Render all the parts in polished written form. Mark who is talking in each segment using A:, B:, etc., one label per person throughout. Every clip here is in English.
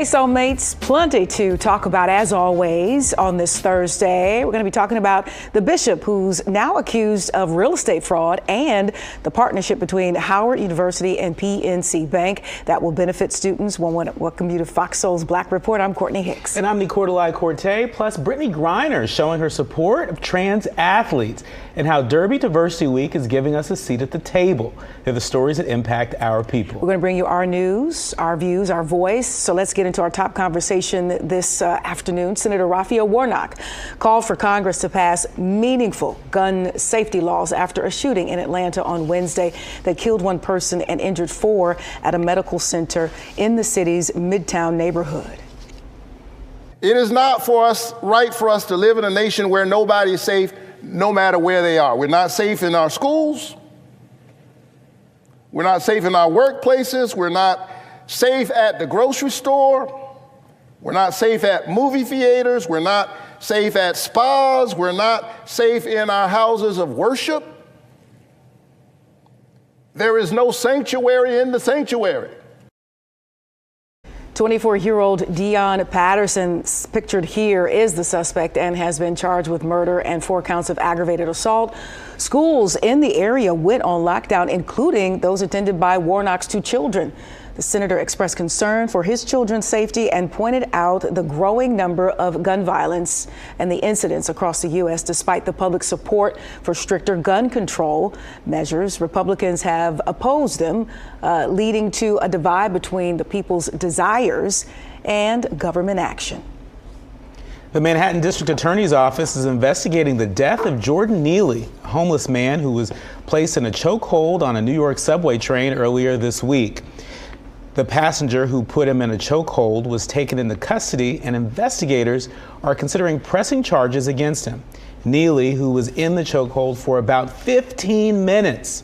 A: Soulmates, plenty to talk about as always on this Thursday. We're going to be talking about the bishop who's now accused of real estate fraud and the partnership between Howard University and PNC Bank that will benefit students. Welcome you to FOXSOUL's Black Report. I'm Courtney Hicks.
B: And I'm Nicordelai Corte, plus Brittany Griner showing her support of trans athletes and how Derby Diversity Week is giving us a seat at the table. They're the stories that impact our people.
A: We're going to bring you our news, our views, our voice. So let's get into our top conversation this afternoon. Senator Raphael Warnock called for Congress to pass meaningful gun safety laws after a shooting in Atlanta on Wednesday that killed one person and injured four at a medical center in the city's Midtown neighborhood.
C: It is not right for us to live in a nation where nobody is safe, no matter where they are. We're not safe in our schools. We're not safe in our workplaces. We're not safe at the grocery store. We're not safe at movie theaters. We're not safe at spas. We're not safe in our houses of worship. There is no sanctuary in the sanctuary.
A: 24-year-old Dion Patterson, pictured here, is the suspect and has been charged with murder and 4 counts of aggravated assault. Schools in the area went on lockdown, including those attended by Warnock's 2 children. The senator expressed concern for his children's safety and pointed out the growing number of gun violence and the incidents across the U.S. Despite the public support for stricter gun control measures, Republicans have opposed them, leading to a divide between the people's desires and government action.
B: The Manhattan District Attorney's Office is investigating the death of Jordan Neely, a homeless man who was placed in a chokehold on a New York subway train earlier this week. The passenger who put him in a chokehold was taken into custody, and investigators are considering pressing charges against him. Neely, who was in the chokehold for about 15 minutes,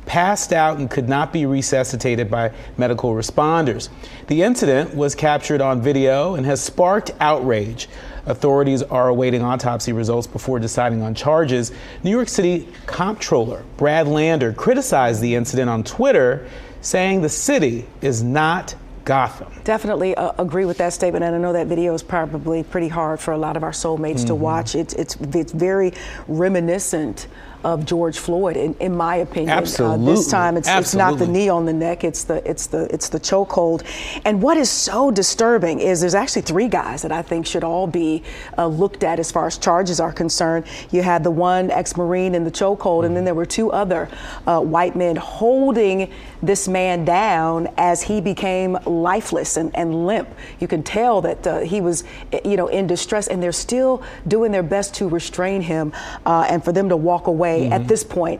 B: passed out and could not be resuscitated by medical responders. The incident was captured on video and has sparked outrage. Authorities are awaiting autopsy results before deciding on charges. New York City Comptroller Brad Lander criticized the incident on Twitter, saying the city is not Gotham.
A: Definitely agree with that statement, and I know that video is probably pretty hard for a lot of our soulmates to watch. It's very reminiscent of George Floyd, in my opinion.
B: Absolutely.
A: This time it's not the knee on the neck, it's the chokehold. And what is so disturbing is there's actually 3 guys that I think should all be looked at as far as charges are concerned. You had the one ex-Marine in the chokehold, and then there were 2 other white men holding this man down as he became lifeless and limp. You can tell that he was, in distress, and they're still doing their best to restrain him, and for them to walk away at this point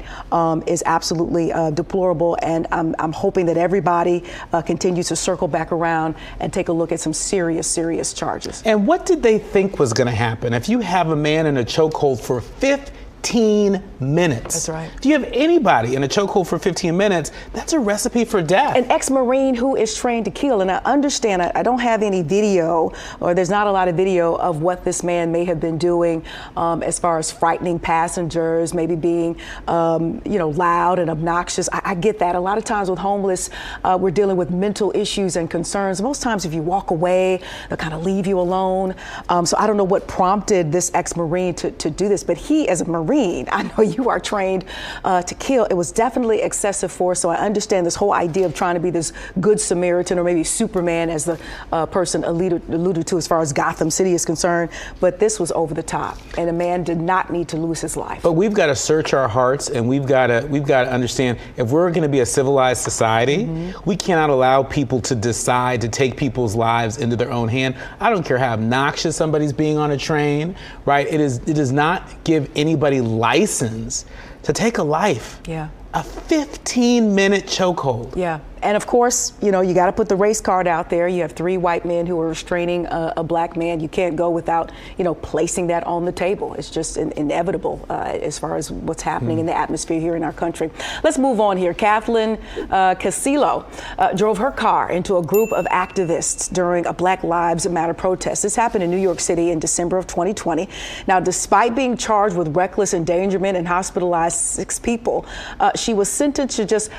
A: is absolutely deplorable. And I'm hoping that everybody continues to circle back around and take a look at some serious charges.
B: And what did they think was going to happen if you have a man in a chokehold for 15 minutes?
A: That's right.
B: If you have anybody in a chokehold for 15 minutes, that's a recipe for death.
A: An ex-Marine who is trained to kill. And I understand, I don't have any video, or there's not a lot of video of what this man may have been doing as far as frightening passengers, maybe being, loud and obnoxious. I get that. A lot of times with homeless, we're dealing with mental issues and concerns. Most times if you walk away, they'll kind of leave you alone. So I don't know what prompted this ex-Marine to do this, but he, as a Marine, I know you are trained to kill. It was definitely excessive force. So I understand this whole idea of trying to be this good Samaritan, or maybe Superman, as the person alluded to as far as Gotham City is concerned. But this was over the top, and a man did not need to lose his life.
B: But we've got to search our hearts, and we've got to understand, if we're going to be a civilized society, we cannot allow people to decide to take people's lives into their own hand. I don't care how obnoxious somebody's being on a train, right? It does not give anybody license to take a life.
A: Yeah.
B: A 15-minute chokehold.
A: Yeah. And of course, you got to put the race card out there. You have 3 white men who are restraining a black man. You can't go without, placing that on the table. It's just inevitable as far as what's happening in the atmosphere here in our country. Let's move on here. Kathleen Casillo drove her car into a group of activists during a Black Lives Matter protest. This happened in New York City in December of 2020. Now, despite being charged with reckless endangerment and hospitalized 6 people, she was sentenced to just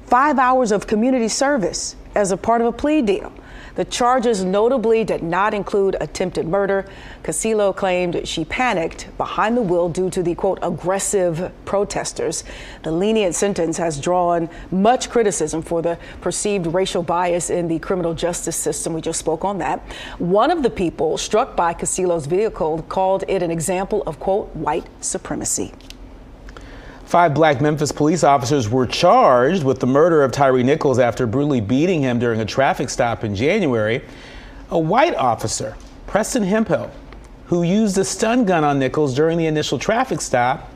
A: 5 hours of community service as a part of a plea deal. The charges notably did not include attempted murder. Consumable claimed she panicked behind the wheel due to the, quote, aggressive protesters. The lenient sentence has drawn much criticism for the perceived racial bias in the criminal justice system. We just spoke on that. One of the people struck by Consumable's vehicle called it an example of, quote, white supremacy.
B: 5 black Memphis police officers were charged with the murder of Tyree Nichols after brutally beating him during a traffic stop in January. A white officer, Preston Hemphill, who used a stun gun on Nichols during the initial traffic stop,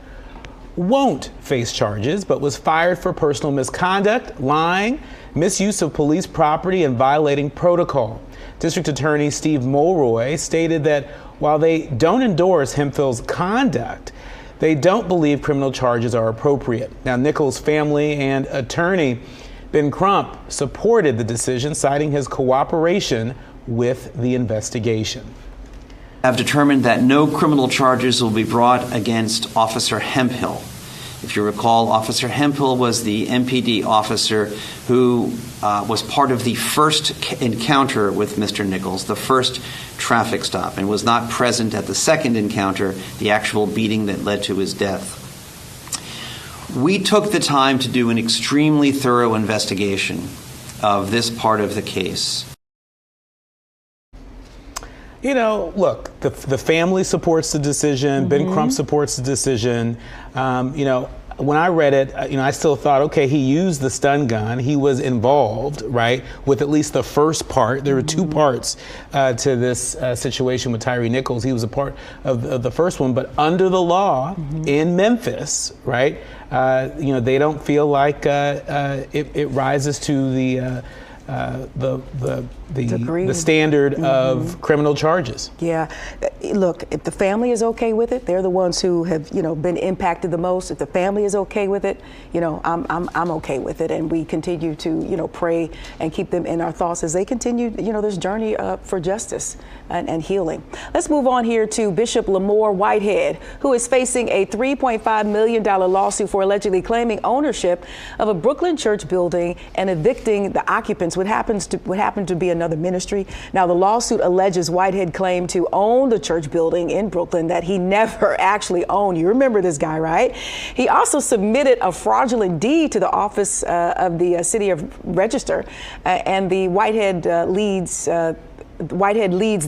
B: won't face charges, but was fired for personal misconduct, lying, misuse of police property, and violating protocol. District Attorney Steve Mulroy stated that while they don't endorse Hemphill's conduct, they don't believe criminal charges are appropriate. Now, Nichols' family and attorney Ben Crump supported the decision, citing his cooperation with the investigation.
D: Have determined that no criminal charges will be brought against Officer Hemphill. If you recall, Officer Hemphill was the MPD officer who was part of the first encounter with Mr. Nichols, the first traffic stop, and was not present at the second encounter, the actual beating that led to his death. We took the time to do an extremely thorough investigation of this part of the case.
B: You know, look, the family supports the decision. Ben Crump supports the decision. You know, when I read it, I still thought, okay, he used the stun gun. He was involved, right, with at least the first part. There were 2 parts to this situation with Tyree Nichols. He was a part of the first one, but under the law in Memphis, right, they don't feel like it rises to the standard of criminal charges.
A: Yeah, look, if the family is okay with it, they're the ones who have, been impacted the most. If the family is okay with it, I'm okay with it, and we continue to, pray and keep them in our thoughts as they continue, this journey for justice and healing. Let's move on here to Bishop Lamore Whitehead, who is facing a $3.5 million lawsuit for allegedly claiming ownership of a Brooklyn church building and evicting the occupants. What happened to be another ministry. Now, the lawsuit alleges Whitehead claimed to own the church building in Brooklyn that he never actually owned. You remember this guy, right? He also submitted a fraudulent deed to the office of the city of Register, and the Whitehead leads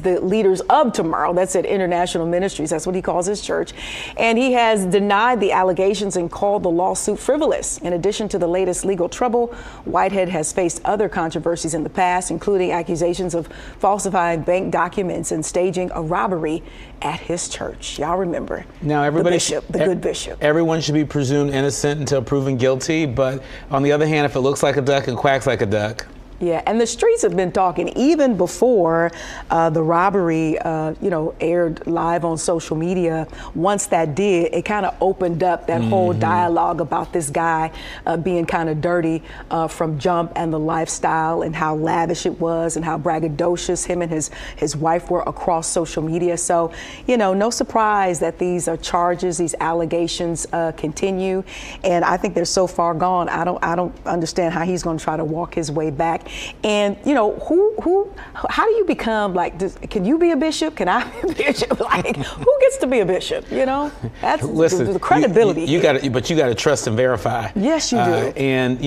A: the Leaders of Tomorrow. That's at International Ministries. That's what he calls his church. And he has denied the allegations and called the lawsuit frivolous. In addition to the latest legal trouble, Whitehead has faced other controversies in the past, including accusations of falsifying bank documents and staging a robbery at his church. Y'all remember. Now, everybody, the good bishop.
B: Everyone should be presumed innocent until proven guilty. But on the other hand, if it looks like a duck, it quacks like a duck.
A: Yeah, and the streets have been talking even before the robbery, aired live on social media. Once that did, it kind of opened up that whole dialogue about this guy being kind of dirty from jump, and the lifestyle and how lavish it was and how braggadocious him and his wife were across social media. So, no surprise that these charges, these allegations continue. And I think they're so far gone. I don't understand how he's going to try to walk his way back. And how do you become can you be a bishop? Can I be a bishop? Who gets to be a bishop? That's the credibility.
B: You got to trust and verify.
A: Yes, you do.
B: And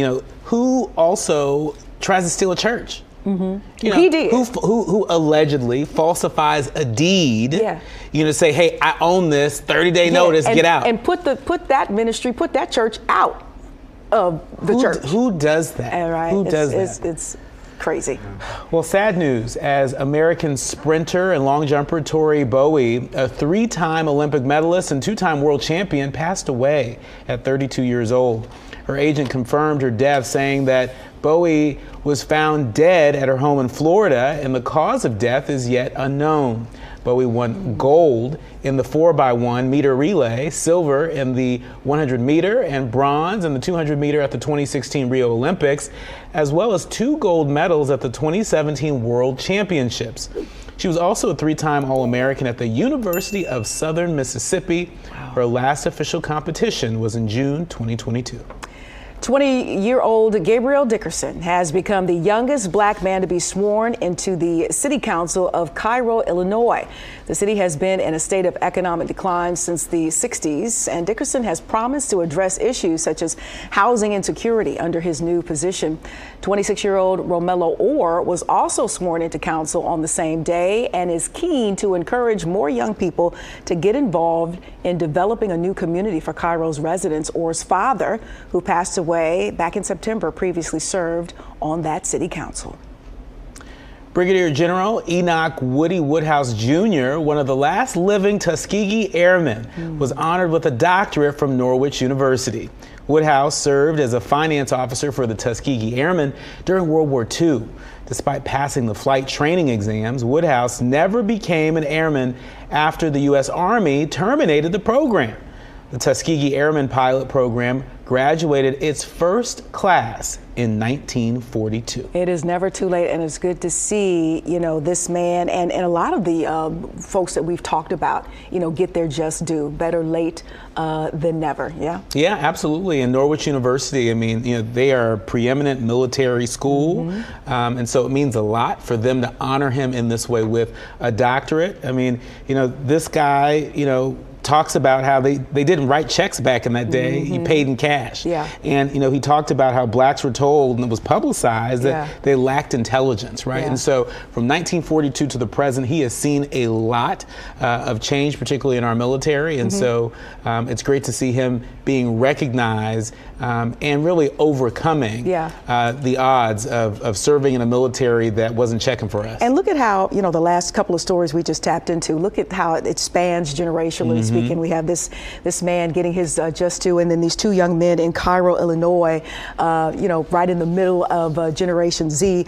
B: who also tries to steal a church?
A: He did.
B: Who allegedly falsifies a deed? Yeah. Say, hey, I own this. 30-day notice. Get out.
A: And put that church out of the church.
B: Who does that?
A: Right.
B: Who does that?
A: It's crazy.
B: Well, sad news as American sprinter and long jumper Tori Bowie, a 3-time Olympic medalist and 2-time world champion, passed away at 32 years old. Her agent confirmed her death, saying that Bowie was found dead at her home in Florida, and the cause of death is yet unknown. Bowie won gold in the 4x1 meter relay, silver in the 100 meter, and bronze in the 200 meter at the 2016 Rio Olympics, as well as 2 gold medals at the 2017 World Championships. She was also a 3-time All-American at the University of Southern Mississippi. Her last official competition was in June 2022.
A: 20-year-old Gabriel Dickerson has become the youngest black man to be sworn into the City Council of Cairo, Illinois. The city has been in a state of economic decline since the 60s, and Dickerson has promised to address issues such as housing insecurity under his new position. 26-year-old Romello Orr was also sworn into council on the same day and is keen to encourage more young people to get involved in developing a new community for Cairo's residents. Orr's father, who passed away back in September, previously served on that city council.
B: Brigadier General Enoch Woody Woodhouse Jr., one of the last living Tuskegee Airmen, was honored with a doctorate from Norwich University. Woodhouse served as a finance officer for the Tuskegee Airmen during World War II. Despite passing the flight training exams, Woodhouse never became an airman after the U.S. Army terminated the program. The Tuskegee Airmen pilot program graduated its first class in 1942.
A: It is never too late, and it's good to see, this man and a lot of the folks that we've talked about, get their just due. Better late than never. Yeah. Yeah,
B: absolutely. And Norwich University, they are a preeminent military school, and so it means a lot for them to honor him in this way with a doctorate. This guy, talks about how they didn't write checks back in that day. He paid in cash.
A: Yeah.
B: And, he talked about how blacks were told, and it was publicized, that they lacked intelligence, right?
A: Yeah.
B: And so from 1942 to the present, he has seen a lot of change, particularly in our military. And so it's great to see him being recognized and really overcoming the odds of serving in a military that wasn't checking for us.
A: And look at how, the last couple of stories we just tapped into, look at how it spans generationally speaking. We have this man getting his just due, and then these two young men in Cairo, Illinois, right in the middle of Generation Z,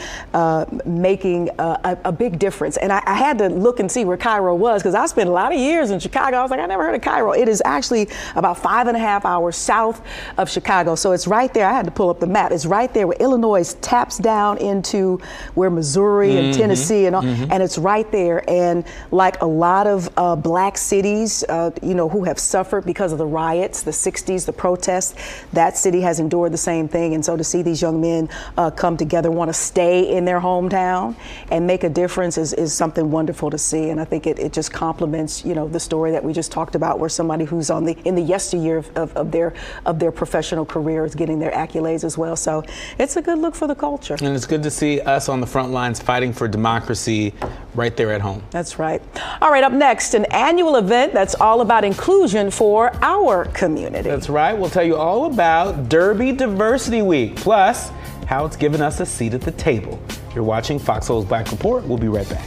A: making a big difference. And I had to look and see where Cairo was, because I spent a lot of years in Chicago. I was like, I never heard of Cairo. It is actually about 5.5 hours south of Chicago. So it's right there. I had to pull up the map. It's right there where Illinois taps down into where Missouri and Tennessee and all, and it's right there. And like a lot of black cities, who have suffered because of the riots, the 60s, the protests, that city has endured the same thing. And so to see these young men come together, want to stay in their hometown and make a difference is something wonderful to see. And I think it just complements, the story that we just talked about, where somebody who's in the yesteryear of their professional career is getting their accolades as well. So it's a good look for the culture.
B: And it's good to see us on the front lines fighting for democracy right there at home.
A: That's right. All right, up next, an annual event that's all about inclusion for our community.
B: That's right. We'll tell you all about Derby Diversity Week, plus how it's given us a seat at the table. You're watching FOXSOUL's Black Report. We'll be right back.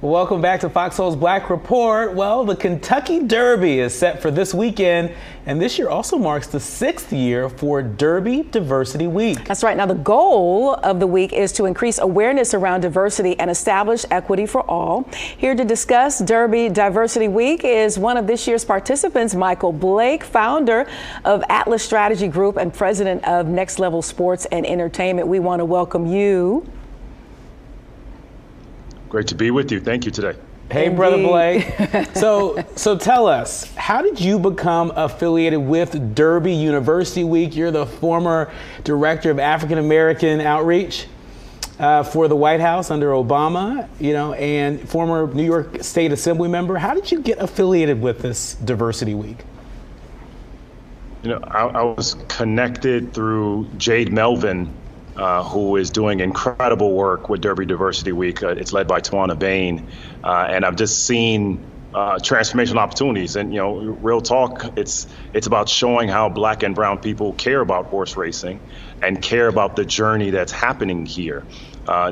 B: Welcome back to FOXSOUL's Black Report. Well, the Kentucky Derby is set for this weekend, and this year also marks the 6th year for Derby Diversity Week.
A: That's right. Now, the goal of the week is to increase awareness around diversity and establish equity for all. Here to discuss Derby Diversity Week is one of this year's participants, Michael Blake, founder of Atlas Strategy Group and president of Next Level Sports and Entertainment. We want to welcome you.
E: Great to be with you. Thank you today.
B: Hey,
A: Indeed.
B: Brother Blake. So tell us, how did you become affiliated with Derby University Week? You're the former director of African American outreach for the White House under Obama, and former New York State Assembly member. How did you get affiliated with this Diversity Week?
E: I was connected through Jade Melvin, who is doing incredible work with Derby Diversity Week. It's led by Tawana Bain, and I've just seen transformational opportunities. And real talk, it's about showing how Black and brown people care about horse racing and care about the journey that's happening here.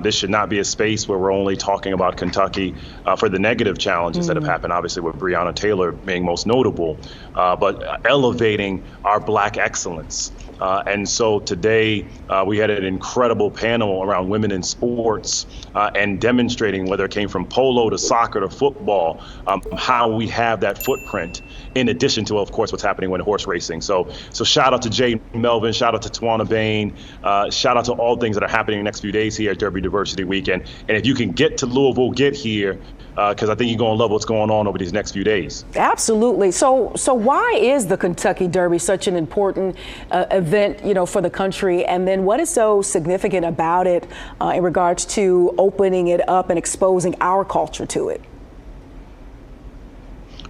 E: This should not be a space where we're only talking about Kentucky for the negative challenges that have happened, obviously with Breonna Taylor being most notable, but elevating our Black excellence. And so today we had an incredible panel around women in sports and demonstrating, whether it came from polo to soccer to football, how we have that footprint in addition to, of course, what's happening with horse racing. So shout out to Jay Melvin, shout out to Tawana Bain, shout out to all things that are happening in the next few days here at Derby Diversity Weekend. And if you can get to Louisville, get here. because I think you're going to love what's going on over these next few days.
A: Absolutely. So why is the Kentucky Derby such an important event, for the country? And then what is so significant about it in regards to opening it up and exposing our culture to it?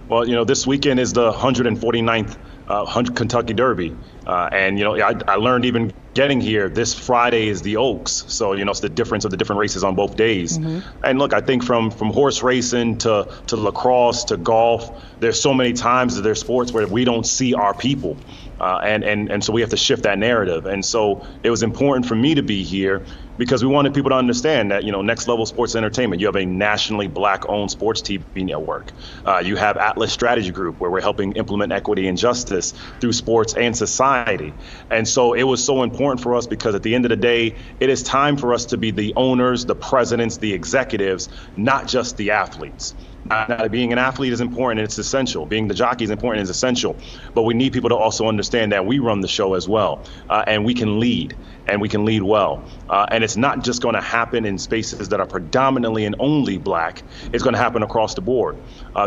E: Well, this weekend is the 149th Kentucky Derby. And I learned even getting here, this Friday is the Oaks. So, it's the difference of the different races on both days. And look, I think from horse racing to lacrosse to golf, there's so many times that there's sports where we don't see our people. And so we have to shift that narrative. And so it was important for me to be here because we wanted people to understand that, Next Level Sports Entertainment, you have a nationally Black-owned sports TV network. You have Atlas Strategy Group, where we're helping implement equity and justice through sports and society. And so it was so important for us because at the end of the day, it is time for us to be the owners, the presidents, the executives, not just the athletes. Now, being an athlete is important and it's essential. Being the jockey is important and it's essential. But we need people to also understand that we run the show as well. And we can lead, and we can lead well. And it's not just going to happen in spaces that are predominantly and only Black. It's going to happen across the board.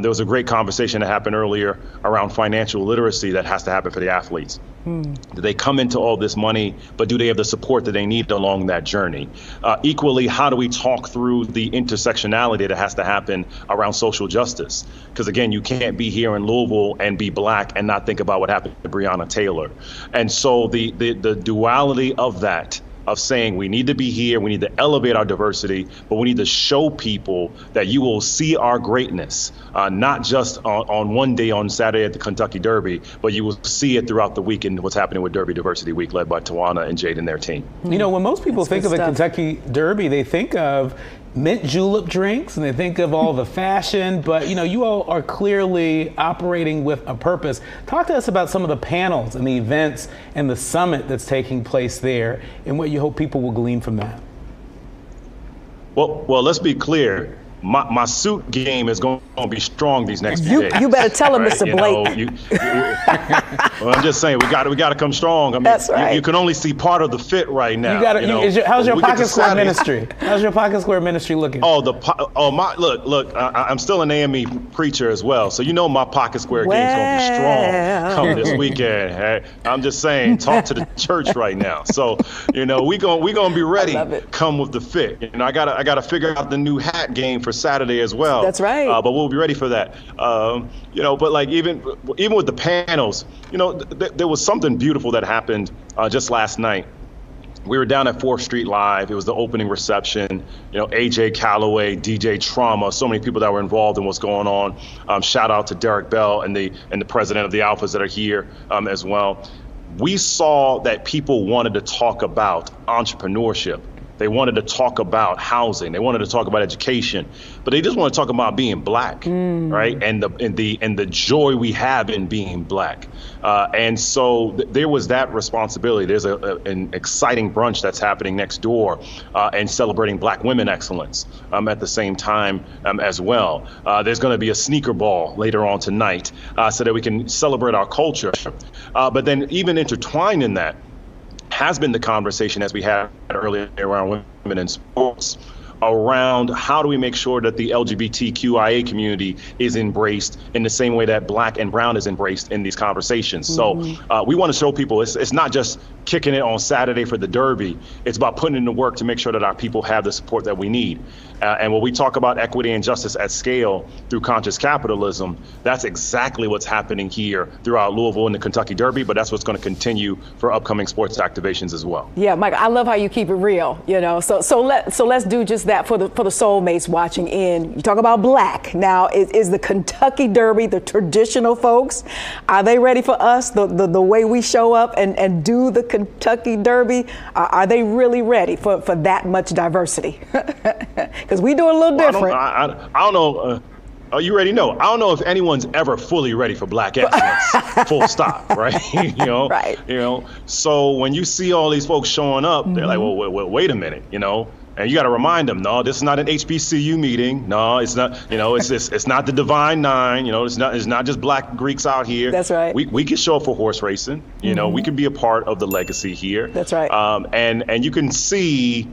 E: There was a great conversation that happened earlier around financial literacy that has to happen for the athletes. Do they come into all this money, but do they have the support that they need along that journey? Equally, how do we talk through the intersectionality that has to happen around social justice? Because again, you can't be here in Louisville and be Black and not think about what happened to Breonna Taylor. And so the duality of that, of saying we need to be here, we need to elevate our diversity, but we need to show people that you will see our greatness, not just on one day on Saturday at the Kentucky Derby, but you will see it throughout the week in what's happening with Derby Diversity Week, led by Tawana and Jade and their team.
B: When most people think of the Kentucky Derby, they think of mint julep drinks and they think of all the fashion, but you all are clearly operating with a purpose. Talk to us about some of the panels and the events and the summit that's taking place there and what you hope people will glean from that.
E: Well, let's be clear. My suit game is going to be strong these next few days.
A: You better tell him, right? Mr. Blake.
E: Well, I'm just saying we got to come strong. I mean,
A: that's right.
E: You can only see part of the fit right now.
B: How's your Pocket Square ministry? How's your Pocket Square ministry looking?
E: Look. I'm still an AME preacher as well, so my Pocket Square game's going to be strong come this weekend. Hey, I'm just saying, talk to the church right now. So we gonna be ready. Come with the fit. I gotta figure out the new hat game for Saturday as well.
A: That's right.
E: But we'll be ready for that. But like even with the panels, there was something beautiful that happened just last night. We were down at 4th Street Live. It was the opening reception. AJ Calloway, DJ Trauma, so many people that were involved in what's going on. Shout out to Derek Bell and the president of the Alphas that are here as well. We saw that people wanted to talk about entrepreneurship. They wanted to talk about housing. They wanted to talk about education, but they just want to talk about being Black, right? And the joy we have in being Black. And so there was that responsibility. There's an exciting brunch that's happening next door and celebrating Black women excellence at the same time as well. There's going to be a sneaker ball later on tonight so that we can celebrate our culture. But then even intertwined in that has been the conversation, as we had earlier, around women in sports, around how do we make sure that the LGBTQIA community is embraced in the same way that Black and Brown is embraced in these conversations. So we want to show people it's not just kicking it on Saturday for the Derby. It's about putting in the work to make sure that our people have the support that we need. And when we talk about equity and justice at scale through conscious capitalism, that's exactly what's happening here throughout Louisville and the Kentucky Derby, but that's what's going to continue for upcoming sports activations as well.
A: Yeah, Mike, I love how you keep it real, So let's do just that for the soulmates watching in. You talk about Black. Now, is the Kentucky Derby, the traditional folks, are they ready for us, the way we show up and do the Kentucky Derby? Are they really ready for that much diversity? Because we do it a little different.
E: I don't know. You already know. I don't know if anyone's ever fully ready for Black excellence, full stop, right?
A: Right.
E: So when you see all these folks showing up, they're like, well, wait a minute, And you got to remind them, no, this is not an HBCU meeting. No, it's not. It's not the Divine Nine. It's not just Black Greeks out here.
A: That's right. We
E: can show up for horse racing. We can be a part of the legacy here.
A: That's right.
E: And you can see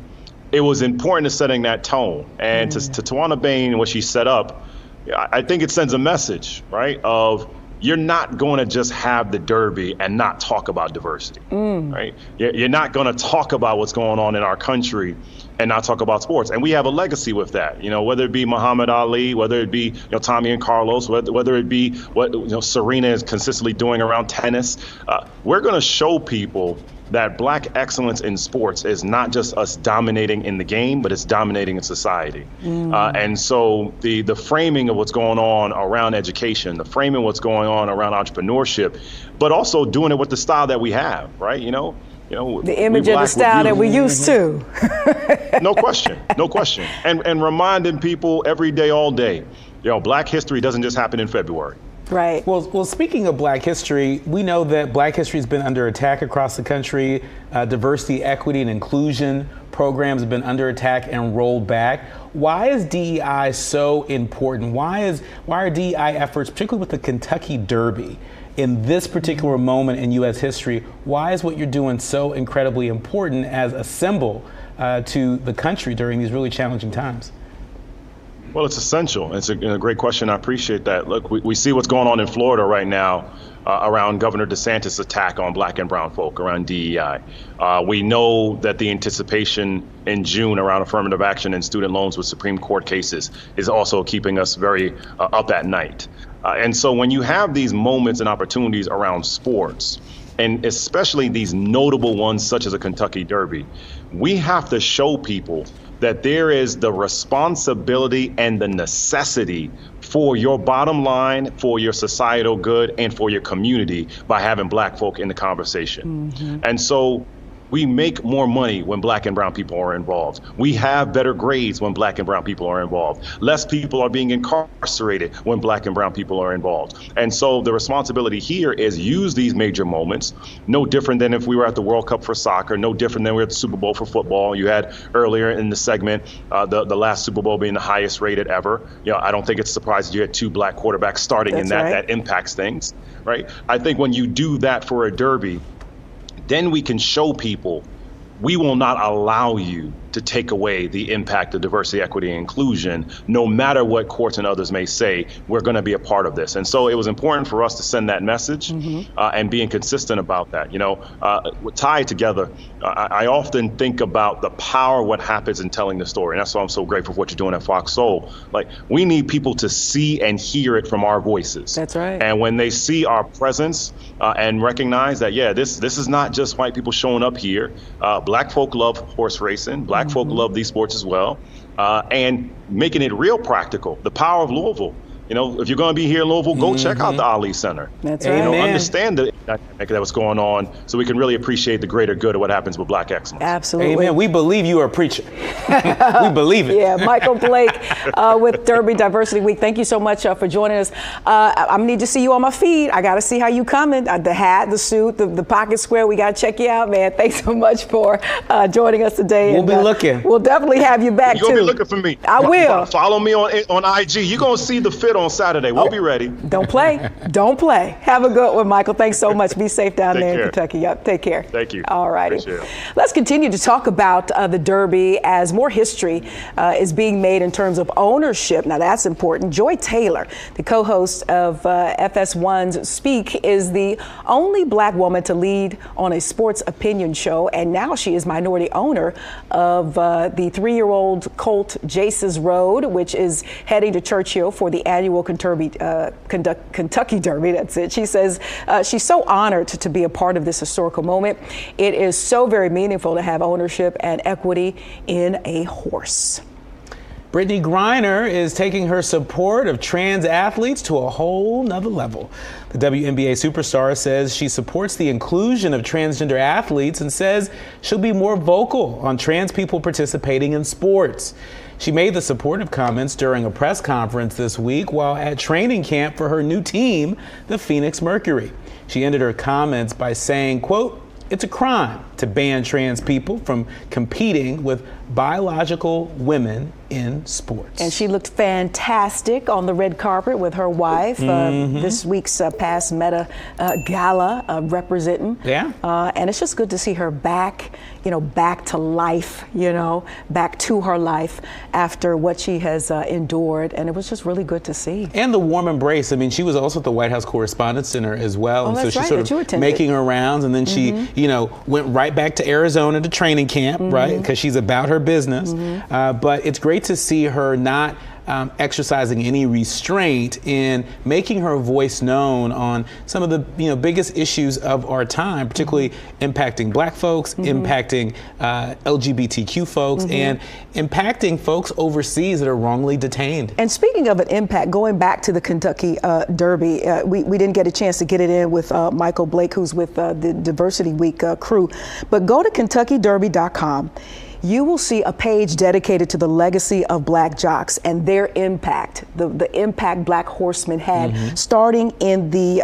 E: it was important to setting that tone. And to Tawana Bain, what she set up, I think it sends a message, right, of you're not going to just have the Derby and not talk about diversity, right? You're not going to talk about what's going on in our country and not talk about sports. And we have a legacy with that, whether it be Muhammad Ali, whether it be Tommy and Carlos, whether it be what Serena is consistently doing around tennis. We're going to show people that Black excellence in sports is not just us dominating in the game, but it's dominating in society. And so the framing of what's going on around education, the framing of what's going on around entrepreneurship, but also doing it with the style that we have, right?
A: The image and the style that we used to.
E: No question, no question. And reminding people every day, all day, Black history doesn't just happen in February.
A: Right.
B: Well, speaking of Black history, we know that Black history has been under attack across the country. Diversity, equity, and inclusion programs have been under attack and rolled back. Why is DEI so important? Why are DEI efforts, particularly with the Kentucky Derby, in this particular moment in U.S. history, why is what you're doing so incredibly important as a symbol to the country during these really challenging times?
E: Well, it's essential. It's a great question. I appreciate that. Look, we see what's going on in Florida right now around Governor DeSantis' attack on Black and brown folk around DEI. We know that the anticipation in June around affirmative action and student loans with Supreme Court cases is also keeping us very up at night. And so when you have these moments and opportunities around sports, and especially these notable ones such as a Kentucky Derby, we have to show people that there is the responsibility and the necessity for your bottom line, for your societal good, and for your community by having Black folk in the conversation. And so we make more money when Black and brown people are involved. We have better grades when Black and brown people are involved. Less people are being incarcerated when Black and brown people are involved. And so the responsibility here is use these major moments, no different than if we were at the World Cup for soccer, no different than we were at the Super Bowl for football. You had earlier in the segment, the last Super Bowl being the highest rated ever. I don't think it's surprising you had 2 Black quarterbacks starting in that. That impacts things, right? I think when you do that for a Derby, then we can show people we will not allow you to take away the impact of diversity, equity, and inclusion. No matter what courts and others may say, we're going to be a part of this. And so it was important for us to send that message and being consistent about that. Tied together, I often think about the power of what happens in telling the story. And that's why I'm so grateful for what you're doing at FOXSOUL. Like, we need people to see and hear it from our voices.
A: That's right.
E: And when they see our presence and recognize that, this is not just white people showing up here. Black folk love horse racing. Black folk love these sports as well, and making it real practical. The power of Louisville. If you're going to be here in Louisville, go check out the Ali Center.
A: That's right.
E: Understand that what's going on, so we can really appreciate the greater good of what happens with Black excellence.
A: Absolutely.
B: Amen. We believe you are a preacher. We believe it.
A: Yeah, Michael Blake with Derby Diversity Week. Thank you so much for joining us. I am need to see you on my feed. I got to see how you coming. The hat, the suit, the pocket square. We got to check you out, man. Thanks so much for joining us today.
B: We'll be looking.
A: We'll definitely have you back,
E: You're going to be looking for me.
A: I will.
E: Follow me on IG. You're going to see the fit on Saturday. We'll be ready.
A: Don't play. Don't play. Have a good one, Michael. Thanks so much. Be safe down there in Kentucky. Yep. Take care.
E: Thank you.
A: All righty. Let's continue to talk about the Derby as more history is being made in terms of ownership. Now, that's important. Joy Taylor, the co-host of FS1's Speak, is the only Black woman to lead on a sports opinion show. And now she is minority owner of the 3-year-old colt Jace's Road, which is heading to Churchill for the annual Kentucky Derby. That's it. She says she's so honored to be a part of this historical moment. It is so very meaningful to have ownership and equity in a horse.
B: Brittany Griner is taking her support of trans athletes to a whole nother level. The WNBA superstar says she supports the inclusion of transgender athletes and says she'll be more vocal on trans people participating in sports. She made the supportive comments during a press conference this week while at training camp for her new team, the Phoenix Mercury. She ended her comments by saying, quote, "It's a crime to ban trans people from competing with biological women in sports.
A: And she looked fantastic on the red carpet with her wife. This week's past Meta Gala representing.
B: Yeah.
A: And it's just good to see her back, back to life, back to her life after what she has endured. And it was just really good to see.
B: And the warm embrace. I mean, she was also at the White House Correspondents' Center as well. And
A: that's
B: so
A: right,
B: she's
A: that you
B: sort of
A: attended.
B: making her rounds. And then she, went right back to Arizona to training camp, right? Because she's about her business. But it's great to see her not exercising any restraint in making her voice known on some of the biggest issues of our time, particularly impacting Black folks, impacting LGBTQ folks, and impacting folks overseas that are wrongly detained.
A: And speaking of an impact, going back to the Kentucky Derby, we didn't get a chance to get it in with Michael Blake, who's with the Diversity Week crew, but go to KentuckyDerby.com. You will see a page dedicated to the legacy of Black jocks and their impact, the impact Black horsemen had, starting in the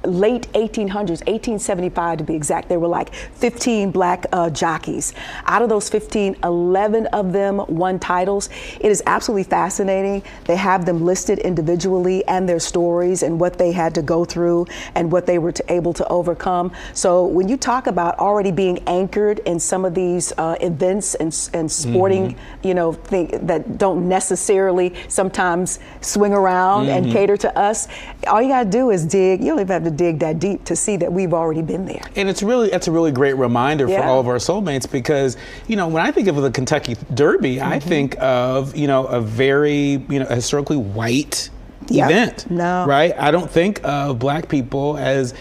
A: late 1800s, 1875 to be exact. There were like 15 Black jockeys. Out of those 15, 11 of them won titles. It is absolutely fascinating. They have them listed individually and their stories and what they had to go through and what they were able to overcome. So when you talk about already being anchored in some of these events and sporting, that don't necessarily sometimes swing around and cater to us, all you gotta do is dig. You don't even have to dig that deep to see that we've already been there.
B: And it's a really great reminder for all of our soulmates, because when I think of the Kentucky Derby, I think of a very historically white event, right? I don't think of Black people as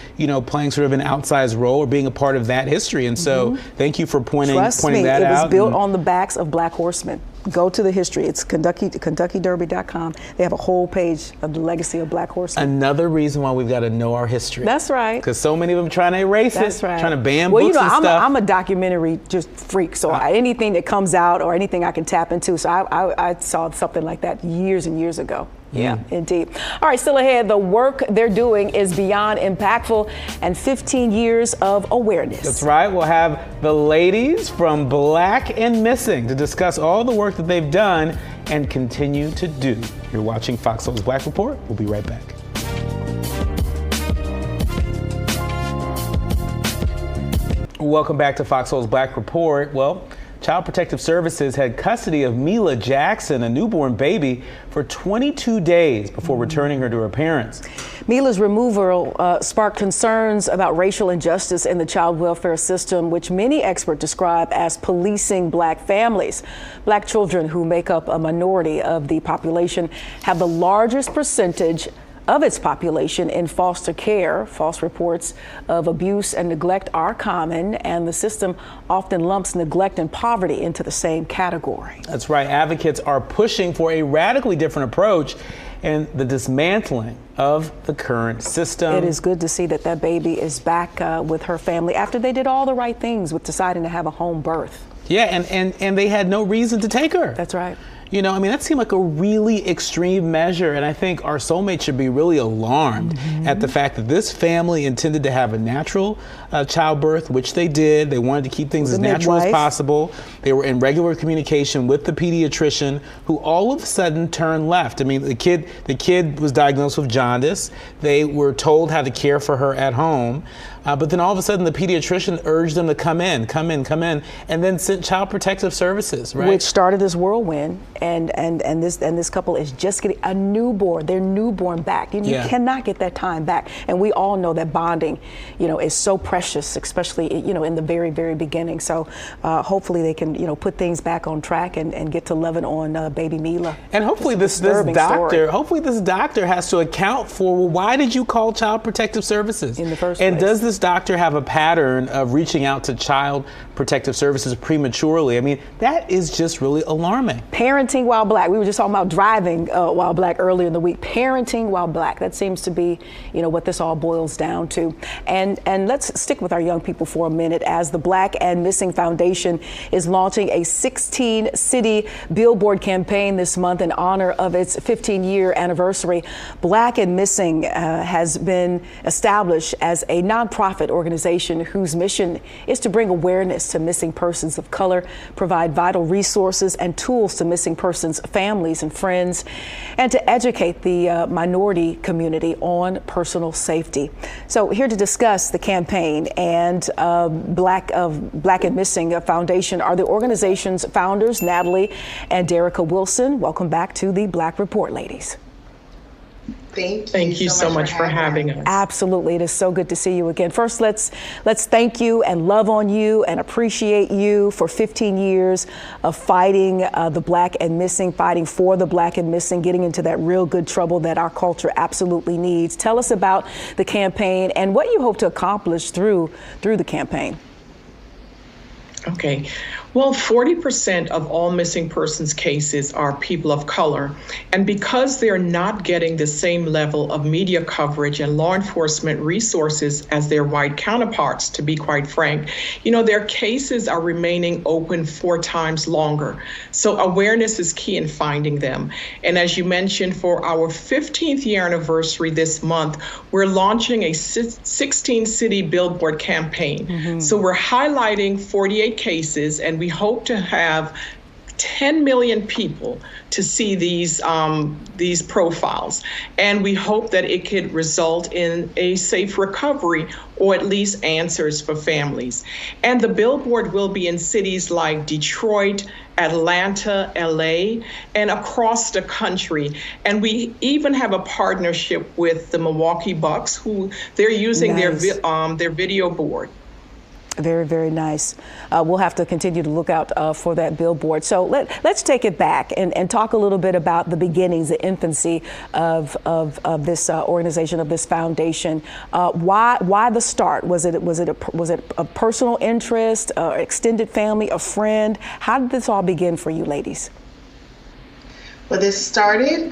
B: playing sort of an outsized role or being a part of that history. And so thank you for pointing that out.
A: It was built on the backs of Black horsemen. Go to the history. It's KentuckyDerby.com. They have a whole page of the legacy of Black horsemen.
B: Another reason why we've got to know our history.
A: That's right.
B: Because so many of them trying to erase
A: That's
B: it,
A: right.
B: trying to ban books and stuff.
A: I'm a documentary just freak, so anything that comes out or anything I can tap into. So I saw something like that years and years ago. Yeah, indeed. All right, still ahead, the work they're doing is beyond impactful, and 15 years of awareness.
B: That's right. We'll have the ladies from Black and Missing to discuss all the work that they've done and continue to do. You're watching Fox Soul's Black Report. We'll be right back. Welcome back to Fox Soul's Black Report. Well, Child Protective Services had custody of Mila Jackson, a newborn baby, for 22 days before returning her to her parents.
A: Mila's removal sparked concerns about racial injustice in the child welfare system, which many experts describe as policing Black families. Black children, who make up a minority of the population, have the largest percentage of its population in foster care. False reports of abuse and neglect are common, and the system often lumps neglect and poverty into the same category.
B: That's right. Advocates are pushing for a radically different approach and the dismantling of the current system.
A: It is good to see that baby is back with her family after they did all the right things with deciding to have a home birth.
B: Yeah, and they had no reason to take her.
A: That's right.
B: That seemed like a really extreme measure, and I think our soulmates should be really alarmed at the fact that this family intended to have a natural childbirth, which they did. They wanted to keep things as natural as possible. They were in regular communication with the pediatrician, who all of a sudden turned left. I mean, the kid was diagnosed with jaundice. They were told how to care for her at home. But then all of a sudden, the pediatrician urged them to come in, and then sent Child Protective Services, right?
A: Which started this whirlwind, and this couple is just getting a newborn, their newborn back. You cannot get that time back, and we all know that bonding, is so precious, especially in the very, very beginning. So hopefully they can put things back on track and get to loving on baby Mila.
B: And hopefully this doctor has to account for, well, why did you call Child Protective Services
A: in the first place?
B: And does this doctor have a pattern of reaching out to Child Protective Services prematurely? I mean, that is just really alarming.
A: Parenting while Black. We were just talking about driving while Black earlier in the week. Parenting while Black. That seems to be, what this all boils down to. And let's stick with our young people for a minute, as the Black and Missing Foundation is launching a 16-city billboard campaign this month in honor of its 15-year anniversary. Black and Missing has been established as a nonprofit nonprofit organization whose mission is to bring awareness to missing persons of color, provide vital resources and tools to missing persons' families and friends, and to educate the minority community on personal safety. So here to discuss the campaign and Black and Missing Foundation are the organization's founders, Natalie and Derica Wilson. Welcome back to the Black Report, ladies.
F: Thank you so much for having us.
A: Absolutely. It is so good to see you again. First, let's thank you and love on you and appreciate you for 15 years of fighting the Black and Missing, fighting for the Black and Missing, getting into that real good trouble that our culture absolutely needs. Tell us about the campaign and what you hope to accomplish through the campaign.
F: Okay. Well, 40% of all missing persons cases are people of color. And because they're not getting the same level of media coverage and law enforcement resources as their white counterparts, to be quite frank, their cases are remaining open 4 times longer. So awareness is key in finding them. And as you mentioned, for our 15th year anniversary this month, we're launching a 16-city billboard campaign. Mm-hmm. So we're highlighting 48 cases, and we hope to have 10 million people to see these profiles. And we hope that it could result in a safe recovery or at least answers for families. And the billboard will be in cities like Detroit, Atlanta, LA, and across the country. And we even have a partnership with the Milwaukee Bucks, who they're using their video board.
A: Very, very nice. We'll have to continue to look out for that billboard. So let's take it back and talk a little bit about the beginnings, the infancy of this organization, of this foundation. Why the start? Was it a personal interest, extended family, a friend? How did this all begin for you, ladies?
G: Well, this started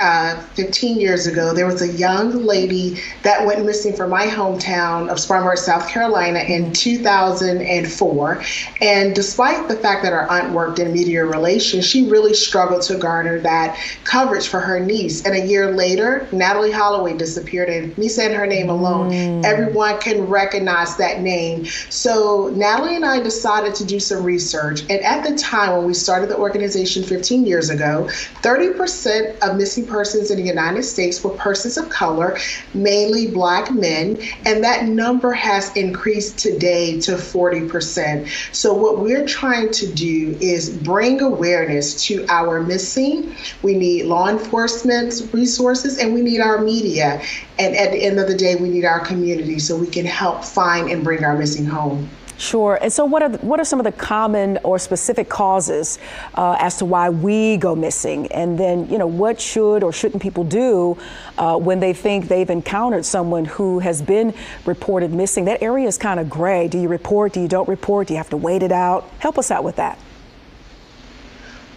G: 15 years ago. There was a young lady that went missing from my hometown of Spartanburg, South Carolina in 2004. And despite the fact that our aunt worked in media relations, she really struggled to garner that coverage for her niece. And a year later, Natalie Holloway disappeared, and me saying her name alone, everyone can recognize that name. So Natalie and I decided to do some research. And at the time when we started the organization 15 years ago, 30% of missing persons in the United States were persons of color, mainly Black men, and that number has increased today to 40%. So what we're trying to do is bring awareness to our missing. We need law enforcement resources, and we need our media. And at the end of the day, we need our community so we can help find and bring our missing home.
A: Sure. And so what are some of the common or specific causes as to why we go missing? And then, what should or shouldn't people do when they think they've encountered someone who has been reported missing? That area is kind of gray. Do you report? Do you don't report? Do you have to wait it out? Help us out with that.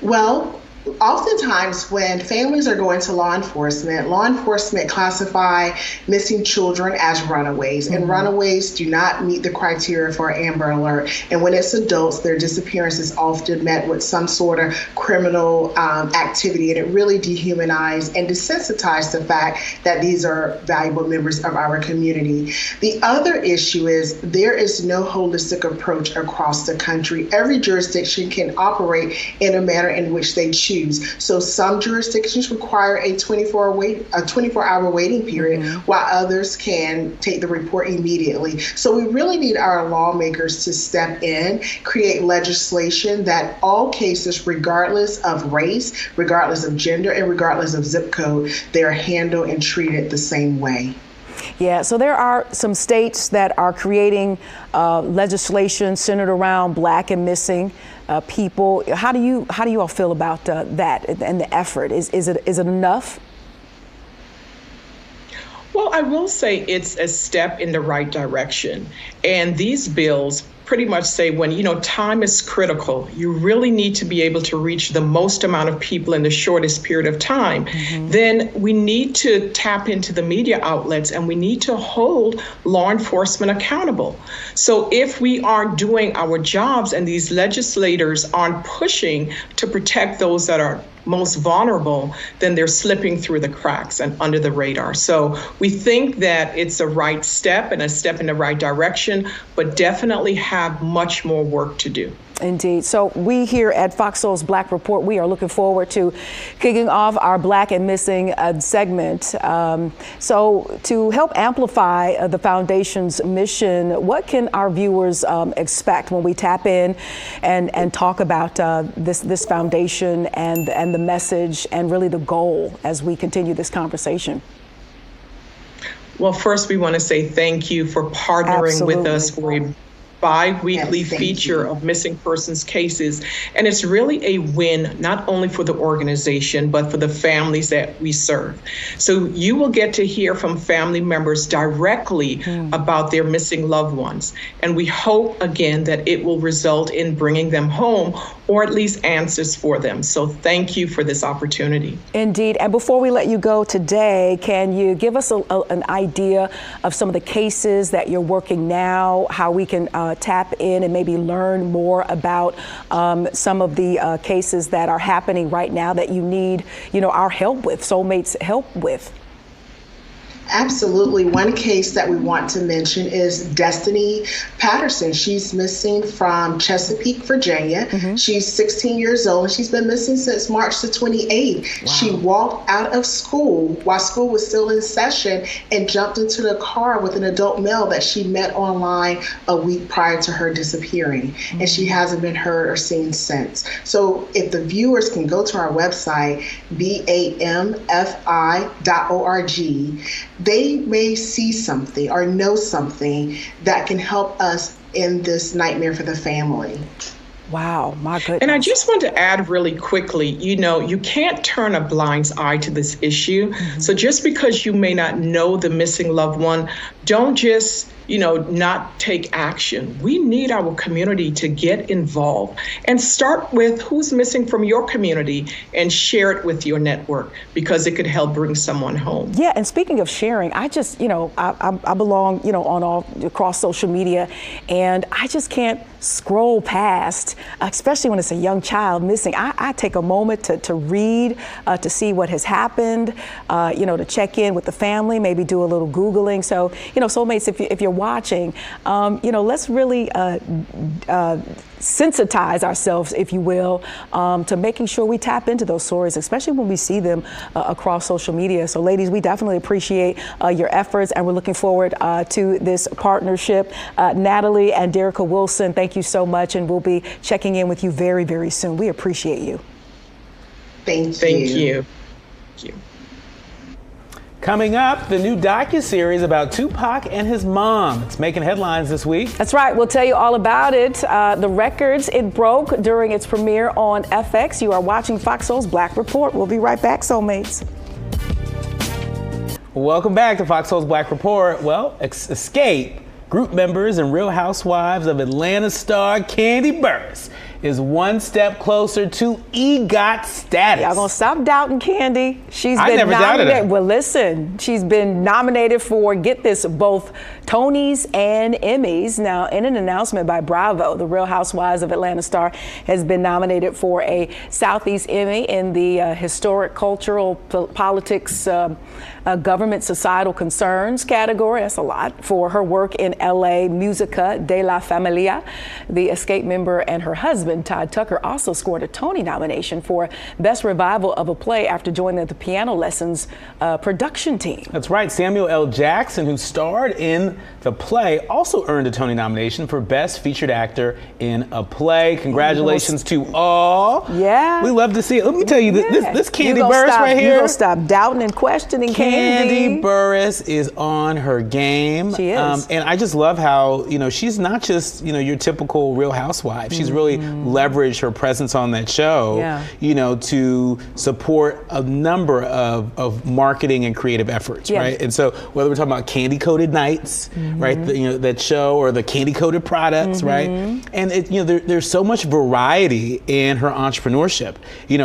G: Well, oftentimes when families are going to law enforcement classify missing children as runaways, and runaways do not meet the criteria for an Amber Alert. And when it's adults, their disappearance is often met with some sort of criminal activity, and it really dehumanizes and desensitizes the fact that these are valuable members of our community. The other issue is there is no holistic approach across the country. Every jurisdiction can operate in a manner in which they choose. So some jurisdictions require a 24-hour waiting period, while others can take the report immediately. So we really need our lawmakers to step in, create legislation that all cases, regardless of race, regardless of gender, and regardless of zip code, they are handled and treated the same way.
A: Yeah, so there are some states that are creating legislation centered around Black and missing people. How do you all feel about that and the effort? Is it enough?
F: Well, I will say it's a step in the right direction. And these bills pretty much say when, time is critical, you really need to be able to reach the most amount of people in the shortest period of time. Then we need to tap into the media outlets, and we need to hold law enforcement accountable. So if we aren't doing our jobs and these legislators aren't pushing to protect those that are most vulnerable, then they're slipping through the cracks and under the radar. So we think that it's a right step and a step in the right direction, but definitely have much more work to do.
A: Indeed. So we here at FOXSOUL's Black Report, we are looking forward to kicking off our Black and Missing segment. So to help amplify the Foundation's mission, what can our viewers expect when we tap in and talk about this foundation and the message and really the goal as we continue this conversation? Well,
F: first, we want to say thank you for partnering with us for a bi-weekly feature of missing persons cases. And it's really a win, not only for the organization, but for the families that we serve. So you will get to hear from family members directly about their missing loved ones. And we hope, again, that it will result in bringing them home or at least answers for them. So thank you for this opportunity.
A: Indeed. And before we let you go today, can you give us an idea of some of the cases that you're working now, how we can tap in and maybe learn more about some of the cases that are happening right now that you need, our help with, Soulmates help with?
G: Absolutely. One case that we want to mention is Destiny Patterson. She's missing from Chesapeake, Virginia. She's 16 years old and she's been missing since March the 28th. Wow. She walked out of school while school was still in session and jumped into the car with an adult male that she met online a week prior to her disappearing. And she hasn't been heard or seen since. So if the viewers can go to our website, bamfi.org, they may see something or know something that can help us in this nightmare for the family.
A: Wow, my goodness.
F: And I just want to add really quickly, you can't turn a blind eye to this issue. So just because you may not know the missing loved one, don't just not take action. We need our community to get involved and start with who's missing from your community and share it with your network because it could help bring someone home.
A: Yeah, and speaking of sharing, I just, I belong, on all across social media, and I just can't scroll past, especially when it's a young child missing. I take a moment to read, to see what has happened, to check in with the family, maybe do a little Googling. So, Soulmates, if you're watching, let's really sensitize ourselves, if you will, to making sure we tap into those stories, especially when we see them across social media. So ladies, we definitely appreciate your efforts, and we're looking forward to this partnership. Natalie and Derica Wilson, thank you so much, and we'll be checking in with you very, very soon. We appreciate you.
G: Thank you.
F: Thank you.
B: Coming up, the new docuseries about Tupac and his mom. It's making headlines this week.
A: That's right. We'll tell you all about it. The records it broke during its premiere on FX. You are watching FOXSOUL's Black Report. We'll be right back, Soulmates.
B: Welcome back to FOXSOUL's Black Report. Well, Escape group members and Real Housewives of Atlanta star Kandi Burruss is one step closer to EGOT status.
A: Y'all gonna stop doubting Kandi. She's
B: I
A: been
B: never doubted
A: nominated.
B: her.
A: Well, listen, she's been nominated for, get this, both Tonys and Emmys. Now, in an announcement by Bravo, the Real Housewives of Atlanta star has been nominated for a Southeast Emmy in the historic, cultural, politics, government, societal concerns category. That's a lot. For her work in LA Musica de la Familia. The Escape member and her husband, Todd Tucker, also scored a Tony nomination for Best Revival of a Play after joining the Piano Lessons production team.
B: That's right. Samuel L. Jackson, who starred in the play, also earned a Tony nomination for Best Featured Actor in a Play. Congratulations to all.
A: Yeah.
B: We love to see it. Let me tell you, this Kandi Burruss right here.
A: You're going to stop doubting and questioning
B: Kandi Burruss is on her game.
A: She is.
B: And I just love how, she's not just, your typical Real Housewife. She's really leveraged her presence on that show, to support a number of marketing and creative efforts, right? And so whether we're talking about Candy Coated Nights, right? That show, or the Candy Coated products, right? And there's so much variety in her entrepreneurship,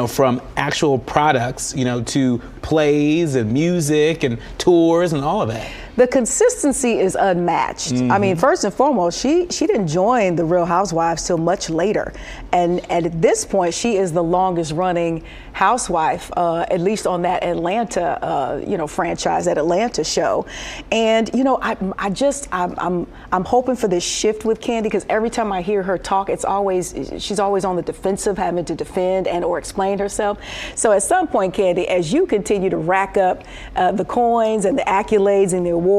B: from actual products, to plays and music and tours and all of that.
A: The consistency is unmatched. I mean, first and foremost, she didn't join the Real Housewives till much later, and at this point, she is the longest running housewife, at least on that Atlanta, franchise, that Atlanta show. And I'm hoping for this shift with Kandi, because every time I hear her talk, she's always on the defensive, having to defend and or explain herself. So at some point, Kandi, as you continue to rack up the coins and the accolades and the awards,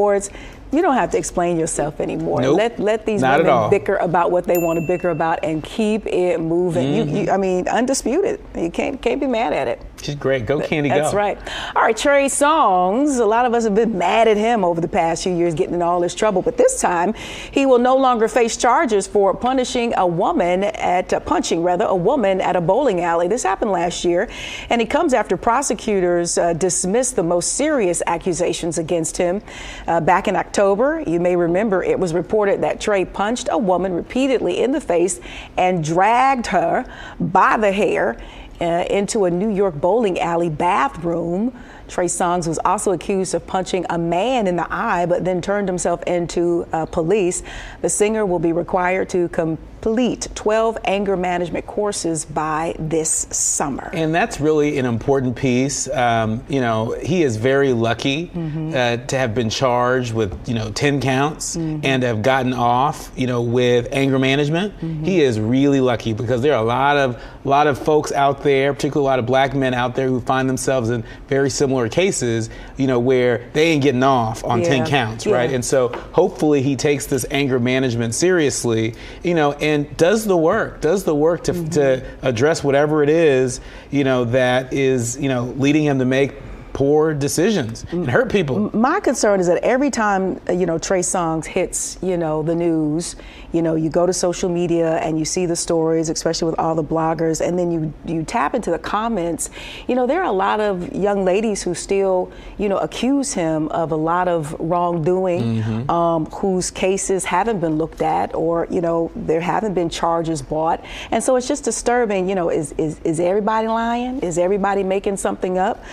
A: you don't have to explain yourself anymore.
B: Nope,
A: let these
B: not
A: women bicker about what they want to bicker about and keep it moving. I mean, undisputed. You can't be mad at it.
B: She's great. Go Kandi, go.
A: That's right. All right, Trey Songz. A lot of us have been mad at him over the past few years, getting in all this trouble. But this time, he will no longer face charges for punching a woman at a bowling alley. This happened last year, and it comes after prosecutors dismissed the most serious accusations against him back in October. You may remember it was reported that Trey punched a woman repeatedly in the face and dragged her by the hair into a New York bowling alley bathroom. Trey Songz was also accused of punching a man in the eye, but then turned himself into police. The singer will be required to complete 12 anger management courses by this summer.
B: And that's really an important piece. He is very lucky to have been charged with 10 counts and have gotten off with anger management. He is really lucky, because there are a lot of folks out there, particularly a lot of black men out there, who find themselves in very similar cases, where they ain't getting off on 10 counts, right? And so hopefully he takes this anger management seriously, and does the work to address whatever it is, that is, leading him to make poor decisions and hurt people.
A: My concern is that every time, Trey Songz hits, the news, you go to social media and you see the stories, especially with all the bloggers, and then you tap into the comments. There are a lot of young ladies who still, accuse him of a lot of wrongdoing, whose cases haven't been looked at, or, there haven't been charges brought. And so it's just disturbing, is everybody lying? Is everybody making something up?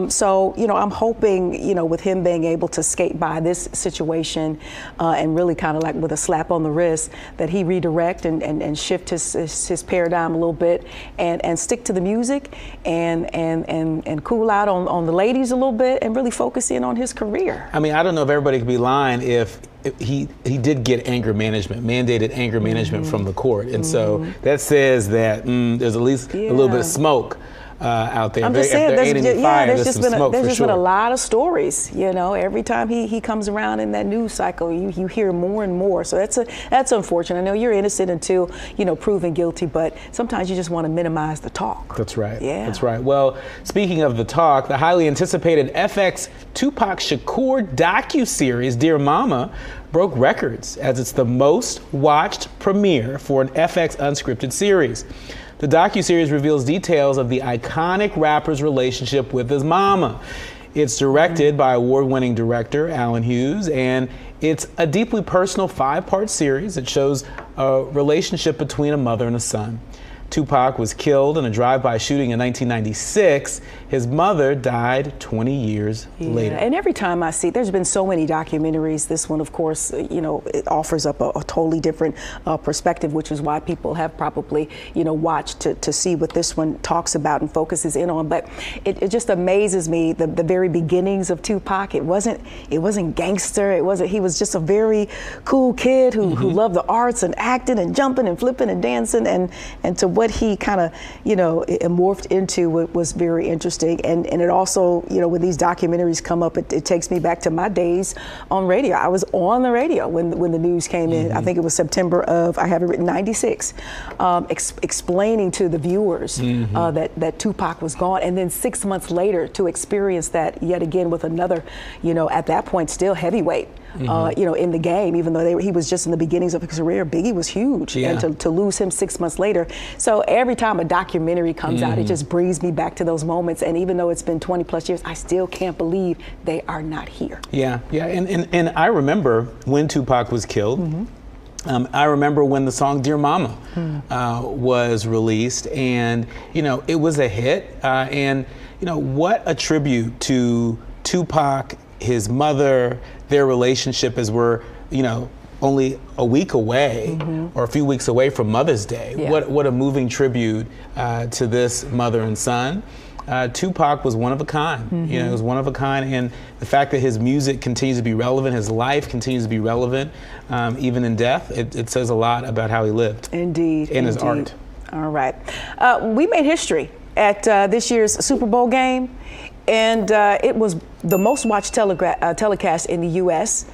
A: So, I'm hoping, with him being able to skate by this situation and really kind of like with a slap on the wrist, that he redirect and shift his paradigm a little bit and stick to the music and cool out on the ladies a little bit and really focus in on his career.
B: I mean, I don't know if everybody could be lying if he did get mandated anger management from the court. And so that says that there's at least a little bit of smoke out there.
A: I'm just saying, there's just been a lot of stories. Every time he comes around in that news cycle, you hear more and more. So that's unfortunate. I know you're innocent until proven guilty, but sometimes you just want to minimize the talk.
B: That's right.
A: Yeah,
B: that's right. Well, speaking of the talk, the highly anticipated FX Tupac Shakur docuseries Dear Mama broke records as it's the most watched premiere for an FX unscripted series. The docuseries reveals details of the iconic rapper's relationship with his mama. It's directed by award-winning director Alan Hughes, and it's a deeply personal 5-part series that shows a relationship between a mother and a son. Tupac was killed in a drive-by shooting in 1996. His mother died 20 years later.
A: And every time I see, there's been so many documentaries. This one, of course, it offers up a totally different perspective, which is why people have probably, watched to see what this one talks about and focuses in on. But it just amazes me, the very beginnings of Tupac. It wasn't gangster. He was just a very cool kid who loved the arts and acting and jumping and flipping and dancing, and to what he kind of, morphed into was very interesting. And it also, when these documentaries come up, it takes me back to my days on radio. I was on the radio when the news came in. I think it was September of, I have it written, 96, explaining to the viewers that Tupac was gone. And then 6 months later to experience that yet again with another, at that point still heavyweight. In the game, even though he was just in the beginnings of his career. Biggie was huge, and to lose him 6 months later. So every time a documentary comes out, it just brings me back to those moments. And even though it's been 20 plus years, I still can't believe they are not here.
B: Yeah. And I remember when Tupac was killed. I remember when the song Dear Mama was released, and it was a hit. And what a tribute to Tupac his mother, their relationship as we're, only a week away or a few weeks away from Mother's Day.
A: Yeah.
B: What a moving tribute to this mother and son. Tupac was one of a kind. He was one of a kind, and the fact that his music continues to be relevant, his life continues to be relevant, even in death, it says a lot about how he lived.
A: Indeed.
B: And his art.
A: All right. We made history at this year's Super Bowl game, and it was the most watched telecast in the U.S.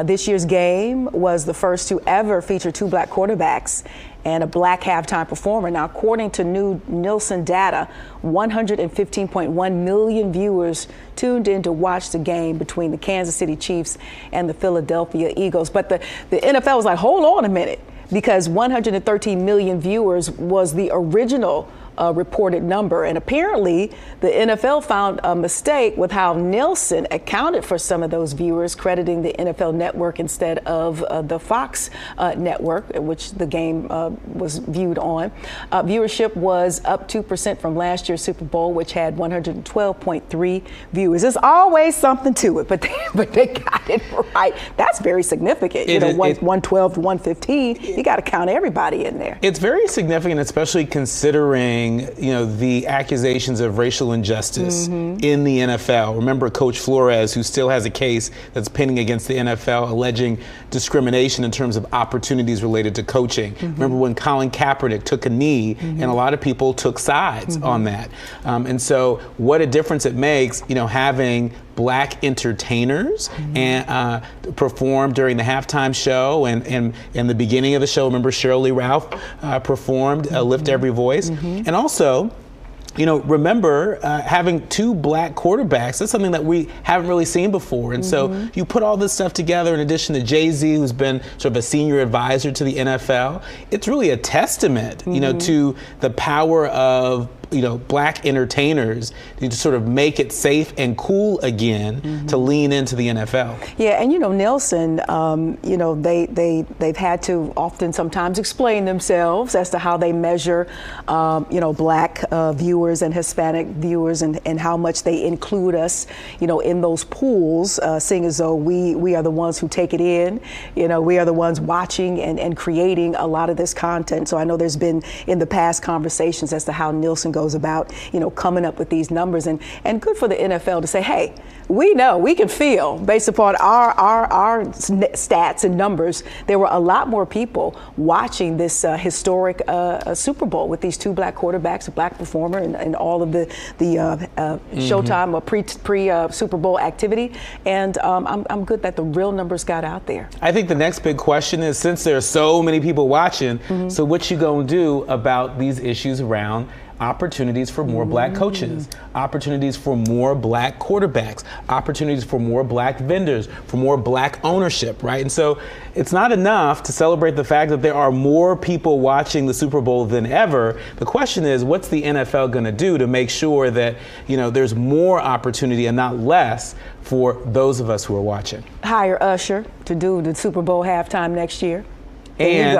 A: This year's game was the first to ever feature 2 black quarterbacks and a black halftime performer. Now, according to new Nielsen data, 115.1 million viewers tuned in to watch the game between the Kansas City Chiefs and the Philadelphia Eagles. But the NFL was like, hold on a minute, because 113 million viewers was the original reported number. And apparently the NFL found a mistake with how Nielsen accounted for some of those viewers, crediting the NFL network instead of the Fox network, which the game was viewed on. Viewership was up 2% from last year's Super Bowl, which had 112.3 viewers. There's always something to it, but they got it right. That's very significant. 112 to 115, you got to count everybody in there.
B: It's very significant, especially considering the accusations of racial injustice in the NFL. Remember Coach Flores, who still has a case that's pending against the NFL alleging discrimination in terms of opportunities related to coaching. Remember when Colin Kaepernick took a knee, and a lot of people took sides on that. And so what a difference it makes, having black entertainers and perform during the halftime show and the beginning of the show. Remember Cheryl Lee Ralph performed Lift Every Voice. And also, remember having 2 black quarterbacks. That's something that we haven't really seen before. And so you put all this stuff together in addition to Jay-Z, who's been sort of a senior advisor to the NFL. It's really a testament, to the power of black entertainers to sort of make it safe and cool again to lean into the NFL. Yeah, and
A: Nielsen, they've had to often sometimes explain themselves as to how they measure, black viewers and Hispanic viewers and how much they include us, in those pools, seeing as though we are the ones who take it in, we are the ones watching and creating a lot of this content. So I know there's been in the past conversations as to how Nielsen goes about, coming up with these numbers, and good for the NFL to say, hey, we know, we can feel based upon our stats and numbers, there were a lot more people watching this historic Super Bowl with these 2 black quarterbacks, a black performer, and all of the Showtime or pre Super Bowl activity. And I'm good that the real numbers got out there.
B: I think the next big question is, since there are so many people watching, so what you gonna do about these issues around opportunities for more black coaches, opportunities for more black quarterbacks, opportunities for more black vendors, for more black ownership, right? And so it's not enough to celebrate the fact that there are more people watching the Super Bowl than ever. The question is, what's the NFL going to do to make sure that, there's more opportunity and not less for those of us who are watching?
A: Hire Usher to do the Super Bowl halftime next year.
B: And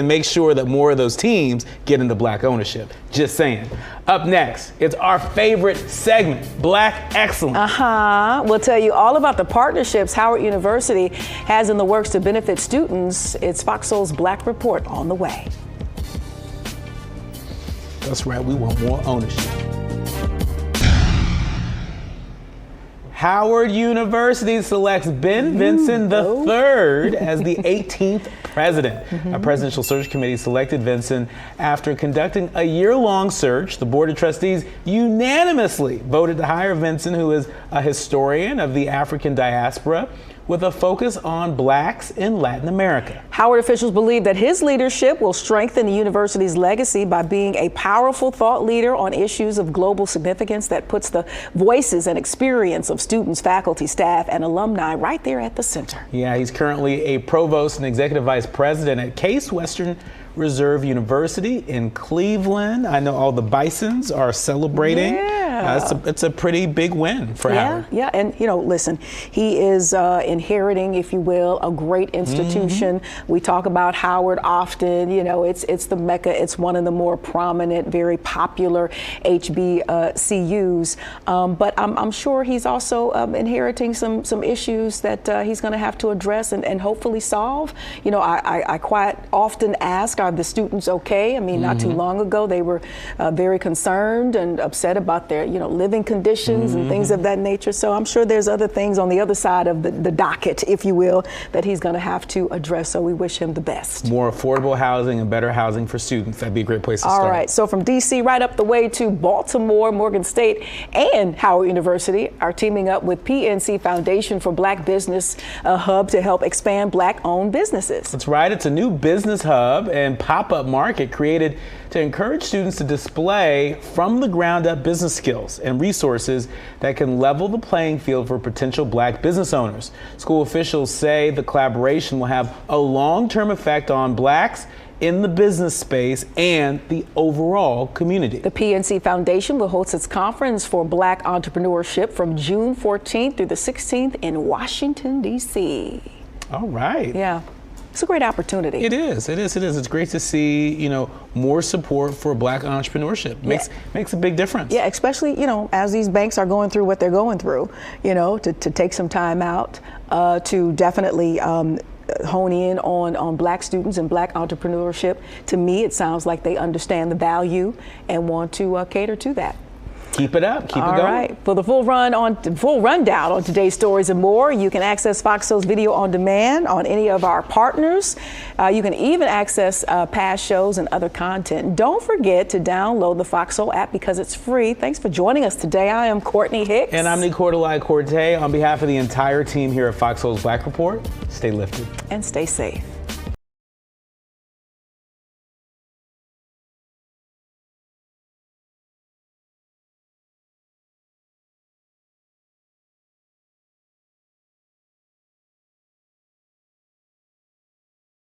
B: make sure that more of those teams get into black ownership. Just saying. Up next, it's our favorite segment, Black Excellence.
A: We'll tell you all about the partnerships Howard University has in the works to benefit students. It's FOXSOUL's Black Report on the way.
B: That's right, we want more ownership. Howard University selects Ben Vinson III as the 18th president. A presidential search committee selected Vinson after conducting a year-long search. The Board of Trustees unanimously voted to hire Vinson, who is a historian of the African diaspora, with a focus on blacks in Latin America.
A: Howard officials believe that his leadership will strengthen the university's legacy by being a powerful thought leader on issues of global significance that puts the voices and experience of students, faculty, staff, and alumni right there at the center.
B: Yeah, he's currently a provost and executive vice president at Case Western Reserve University in Cleveland. I know all the Bisons are celebrating
A: Yeah.
B: It's a pretty big win for Howard.
A: Yeah, and listen, he is inheriting, if you will, a great institution. We talk about Howard often. It's the mecca. It's one of the more prominent, very popular HBCUs. But I'm sure he's also inheriting some issues that he's going to have to address and hopefully solve. I quite often ask, are the students okay? I mean, not too long ago, they were very concerned and upset about their, living conditions and things of that nature. So I'm sure there's other things on the other side of the docket, if you will, that he's going to have to address. So we wish him the best.
B: More affordable housing and better housing for students. That'd be a great place to start.
A: All right. So from D.C. right up the way to Baltimore, Morgan State, and Howard University are teaming up with PNC Foundation for Black Business Hub to help expand Black-owned businesses.
B: That's right. It's a new business hub and pop-up market created to encourage students to display from the ground up business skills and resources that can level the playing field for potential Black business owners. School officials say the collaboration will have a long-term effect on Blacks in the business space and the overall community.
A: The PNC Foundation will host its conference for Black entrepreneurship from June 14th through the 16th in Washington, D.C.
B: All right.
A: Yeah. It's a great opportunity.
B: It is. It's great to see, more support for Black entrepreneurship. Makes a big difference.
A: Yeah, especially, as these banks are going through what they're going through, to take some time out to definitely hone in on Black students and Black entrepreneurship. To me, it sounds like they understand the value and want to cater to that.
B: Keep it up. Keep it going.
A: All right. For the full rundown on today's stories and more, you can access FOXSOUL's video on demand on any of our partners. You can even access past shows and other content. Don't forget to download the FOXSOUL app because it's free. Thanks for joining us today. I am Courtney Hicks.
B: And I'm Nicordelai Corte. On behalf of the entire team here at FOXSOUL's Black Report, stay lifted.
A: And stay safe.